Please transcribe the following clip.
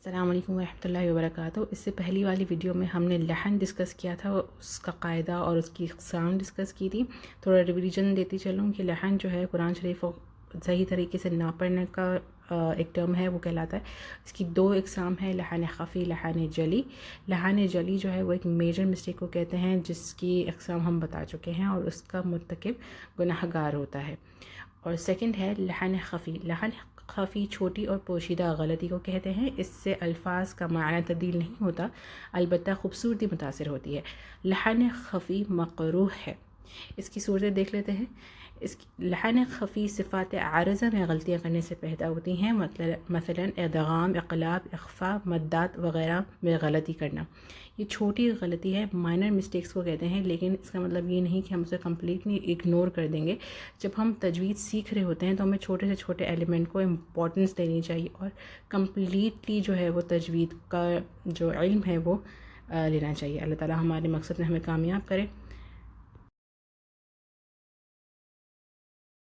السلام علیکم ورحمۃ اللہ وبرکاتہ۔ اس سے پہلی والی ویڈیو میں ہم نے لحن ڈسکس کیا تھا، اس کا قاعدہ اور اس کی اقسام ڈسکس کی تھی۔ تھوڑا ریویژن دیتی چلوں کہ لحن جو ہے قرآن شریف کو صحیح طریقے سے نہ پڑھنے کا ایک ٹرم ہے، وہ کہلاتا ہے۔ اس کی دو اقسام ہیں، لحن خفی، لحن جلی۔ لحن جلی جو ہے وہ ایک میجر مسٹیک کو کہتے ہیں، جس کی اقسام ہم بتا چکے ہیں اور اس کا مرتکب گناہ گار ہوتا ہے۔ اور سیکنڈ ہے لحن خفی۔ لحن خفی چھوٹی اور پوشیدہ غلطی کو کہتے ہیں، اس سے الفاظ کا معنی تبدیل نہیں ہوتا، البتہ خوبصورتی متاثر ہوتی ہے۔ لحن خفی مقروح ہے۔ اس کی صورتیں دیکھ لیتے ہیں۔ لحن خفی صفات عارضہ میں غلطیاں کرنے سے پیدا ہوتی ہیں، مثلا ادغام، اقلاب، اخفاء، مدات وغیرہ میں غلطی کرنا۔ یہ چھوٹی غلطی ہے، مائنر مسٹیکس کو کہتے ہیں، لیکن اس کا مطلب یہ نہیں کہ ہم اسے کمپلیٹلی اگنور کر دیں گے۔ جب ہم تجوید سیکھ رہے ہوتے ہیں تو ہمیں چھوٹے سے چھوٹے ایلیمنٹ کو امپورٹنس دینی چاہیے اور کمپلیٹلی جو ہے وہ تجوید کا جو علم ہے وہ لینا چاہیے۔ اللہ تعالی ہمارے مقصد میں ہمیں کامیاب کرے۔